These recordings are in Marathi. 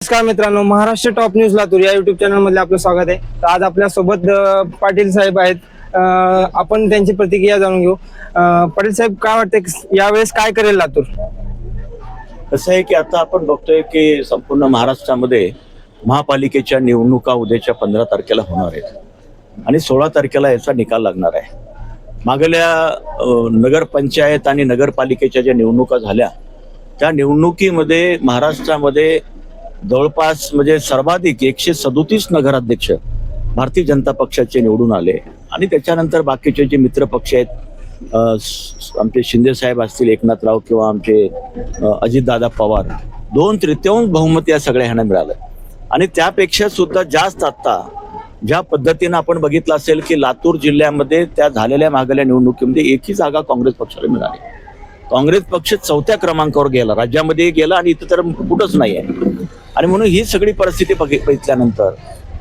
नमस्कार मित्रांनो, महाराष्ट्र टॉप न्यूज लातूर या युट्यूब चॅनल मध्ये आपलं स्वागत आहे. तर आज आपल्या सोबत पाटील साहेब आहेत. आपण त्यांची प्रतिक्रिया जाणून घेऊ. पाटील साहेब, काय वाटतं यावेळेस काय करेल लातूर? कसं आहे की आता आपण बघतोय की संपूर्ण महाराष्ट्रामध्ये महापालिकेच्या निवडणुका उद्याच्या 15 तारखेला होणार आहेत आणि 16 तारखेला याचा निकाल लागणार आहे. मागल्या नगरपंचायत आणि नगरपालिकेच्या ज्या निवडणुका झाल्या त्या निवडणुकीमध्ये महाराष्ट्रामध्ये जवळपास म्हणजे सर्वाधिक 137 नगराध्यक्ष भारतीय जनता पक्षाचे निवडून आले आणि त्याच्यानंतर बाकीचे जे मित्र पक्ष आहेत, आमचे शिंदे साहेब असतील, एकनाथराव किंवा आमचे अजितदादा पवार, 2/3 बहुमत या सगळ्या ह्यांना मिळालं. आणि त्यापेक्षा सुद्धा जास्त आता ज्या पद्धतीनं आपण बघितलं असेल की लातूर जिल्ह्यामध्ये त्या झालेल्या मागल्या निवडणुकीमध्ये एकही जागा काँग्रेस पक्षाला मिळाली. काँग्रेस पक्ष 4थ्या क्रमांकावर गेला, राज्यामध्ये गेला आणि इथं तर कुठंच नाही आहे. आणि म्हणून ही सगळी परिस्थिती बघितल्यानंतर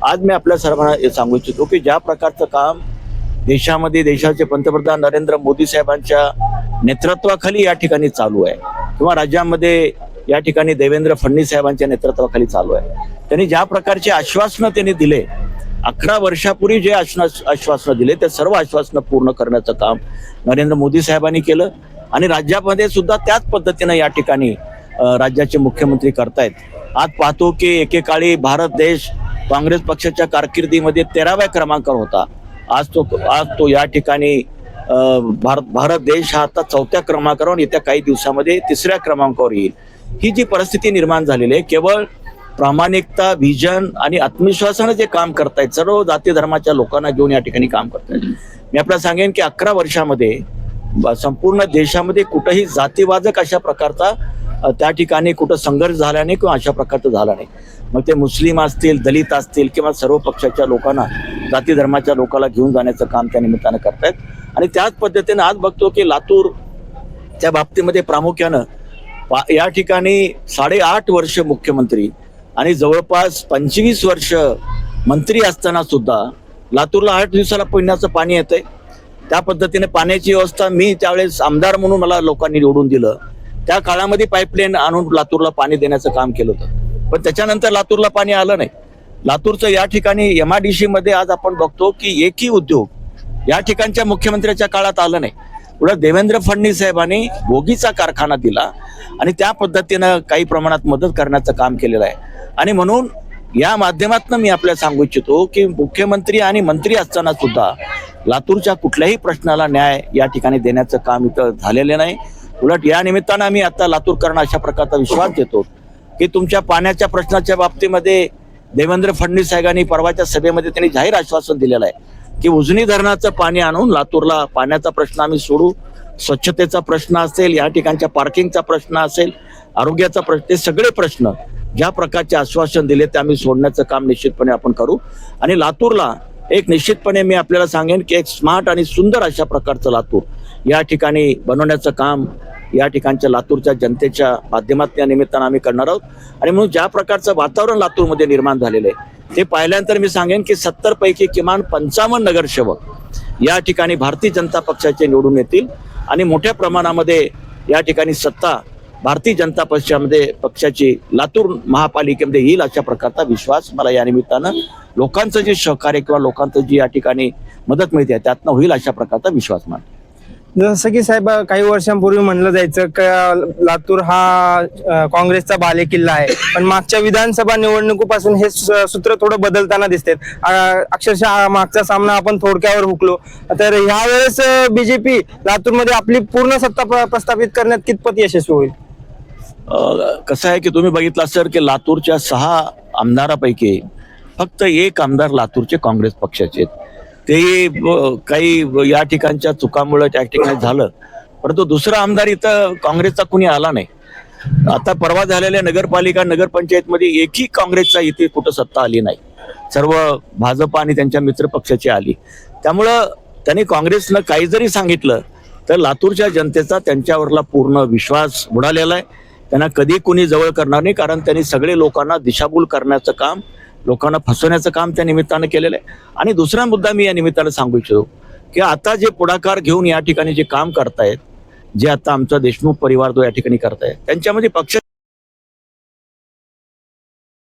आज मी आपल्या सर्वांना सांगू इच्छितो की ज्या प्रकारचं काम देशामध्ये देशाचे पंतप्रधान नरेंद्र मोदी साहेबांच्या नेतृत्वाखाली या ठिकाणी चालू आहे किंवा राज्यामध्ये या ठिकाणी देवेंद्र फडणवीस साहेबांच्या नेतृत्वाखाली चालू आहे, त्यांनी ज्या प्रकारचे आश्वासनं त्यांनी दिले, 11 वर्षापूर्वी जे आश्वासनं दिले ते सर्व आश्वासनं पूर्ण करण्याचं काम नरेंद्र मोदी साहेबांनी केलं. आणि राज्यामध्ये सुद्धा त्याच पद्धतीनं या ठिकाणी राज्याचे मुख्यमंत्री करतायत. आज पाहतो की एकेकाळी भारत देश काँग्रेस पक्षाच्या कारकिर्दीमध्ये 13व्या क्रमांकावर होता. आज तो या ठिकाणी भारत देश हा आता 4थ्या क्रमांकावर, येत्या काही दिवसामध्ये 3ऱ्या क्रमांकावर येईल. ही जी परिस्थिती निर्माण झालेली आहे, केवळ प्रामाणिकता, व्हिजन आणि आत्मविश्वासानं जे काम करतायत, सर्व जाती धर्माच्या लोकांना घेऊन या ठिकाणी काम करतायत. मी आपल्याला सांगेन की 11 वर्षामध्ये संपूर्ण देशामध्ये कुठंही जातीवाचक अशा प्रकारचा त्या ठिकाणी कुठं संघर्ष झाला नाही किंवा अशा प्रकारचं झाला नाही. मग ते मुस्लिम असतील, दलित असतील किंवा सर्व पक्षाच्या लोकांना, जाती धर्माच्या लोकांना घेऊन जाण्याचं काम त्या निमित्तानं करतायत. आणि त्याच पद्धतीनं आज बघतो की लातूर त्या बाबतीमध्ये प्रामुख्यानं या ठिकाणी 8.5 वर्ष मुख्यमंत्री आणि जवळपास 25 वर्ष मंत्री असताना सुद्धा लातूरला 8 दिवसाला पिण्याचं पाणी येतंय. त्या पद्धतीने पाण्याची व्यवस्था, मी त्यावेळेस आमदार म्हणून मला लोकांनी निवडून दिलं, त्या काळामध्ये पाईपलाईन आणून लातूरला पाणी देण्याचं काम केलं होतं. पण त्याच्यानंतर लातूरला पाणी आलं नाही. लातूरचं या ठिकाणी MIDC मध्ये आज आपण बघतो की एकही उद्योग या ठिकाणच्या मुख्यमंत्र्याच्या काळात आलं नाही. पुढे देवेंद्र फडणवीस साहेबांनी बोगीचा कारखाना दिला आणि त्या पद्धतीनं काही प्रमाणात मदत करण्याचं काम केलेलं आहे. आणि म्हणून या माध्यमातून मी आपल्याला सांगू इच्छितो की मुख्यमंत्री आणि मंत्री असताना सुद्धा लातूरच्या कुठल्याही प्रश्नाला न्याय या ठिकाणी देण्याचं काम इथं झालेलं नाही. उलट या निमित्तानं आम्ही आता लातूरकरांना अशा प्रकारचा विश्वास देतो की तुमच्या पाण्याच्या प्रश्नाच्या बाबतीमध्ये देवेंद्र फडणवीस साहेबांनी परवाच्या सभेमध्ये त्यांनी जाहीर आश्वासन दिलेलं आहे की उजनी धरणाचं पाणी आणून लातूरला पाण्याचा प्रश्न आम्ही सोडू. स्वच्छतेचा प्रश्न असेल, या ठिकाणच्या पार्किंगचा प्रश्न असेल, आरोग्याचा प्रश्न, ते सगळे प्रश्न ज्या प्रकारचे आश्वासन दिले ते आम्ही सोडण्याचं काम निश्चितपणे आपण करू. आणि लातूरला एक निश्चितपणे मी आपल्याला सांगेन की एक स्मार्ट आणि सुंदर अशा प्रकारचं लातूर या ठिकाणी बनवण्याचं काम या ठिकाणच्या लातूरच्या जनतेच्या माध्यमातून या निमित्तानं आम्ही करणार आहोत. आणि म्हणून ज्या प्रकारचं वातावरण लातूरमध्ये निर्माण झालेलं आहे ते पाहिल्यानंतर मी सांगेन की 70 पैकी किमान 55 नगरसेवक या ठिकाणी भारतीय जनता पक्षाचे निवडून येतील आणि मोठ्या प्रमाणामध्ये या ठिकाणी सत्ता भारतीय जनता पक्षाची लातूर महापालिकेमध्ये येईल अशा प्रकारचा विश्वास मला या निमित्तानं लोकांचं जे सहकार्य किंवा लोकांचं जी या ठिकाणी मदत मिळते त्यातनं होईल अशा प्रकारचा विश्वास मान. जसं की साहेब, काही वर्षांपूर्वी म्हणलं जायचं की लातूर हा काँग्रेसचा बालेकिल्ला आहे, पण मागच्या विधानसभा निवडणुकीपासून हे सूत्र थोडं बदलताना दिसते. अक्षरशः मागचा सामना आपण थोडक्यावर हुकलो. तर ह्यावेळेस BJP लातूरमध्ये आपली पूर्ण सत्ता प्रस्थापित करण्यात कितपत यशस्वी होईल? कसं आहे की तुम्ही बघितलं असेल की लातूरच्या 6 आमदारापैकी फक्त 1 आमदार लातूरचे काँग्रेस पक्षाचे आहेत. ते काही या ठिकाणच्या चुकामुळे त्या ठिकाणी झालं, परंतु दुसरा आमदार इथं काँग्रेसचा कुणी आला नाही. आता परवा झालेल्या नगरपालिका नगरपंचायतमध्ये एकही काँग्रेसचा इथे कुठं सत्ता आली नाही, सर्व भाजप आणि त्यांच्या मित्र पक्षाची आली. त्यामुळं त्यांनी काँग्रेसनं काही जरी सांगितलं तर लातूरच्या जनतेचा त्यांच्यावरला पूर्ण विश्वास बुडालेला आहे. त्यांना कधी कुणी जवळ करणार नाही, कारण त्यांनी सगळे लोकांना दिशाभूल करण्याचं काम, लोकांना फसवण्याचं काम त्या निमित्तानं केलेलं आहे. आणि दुसरा मुद्दा मी या निमित्तानं सांगू इच्छितो की आता जे पुढाकार घेऊन या ठिकाणी जे काम करतायत, जे आता आमचा देशमुख परिवार जो या ठिकाणी करतायत, त्यांच्यामध्ये पक्ष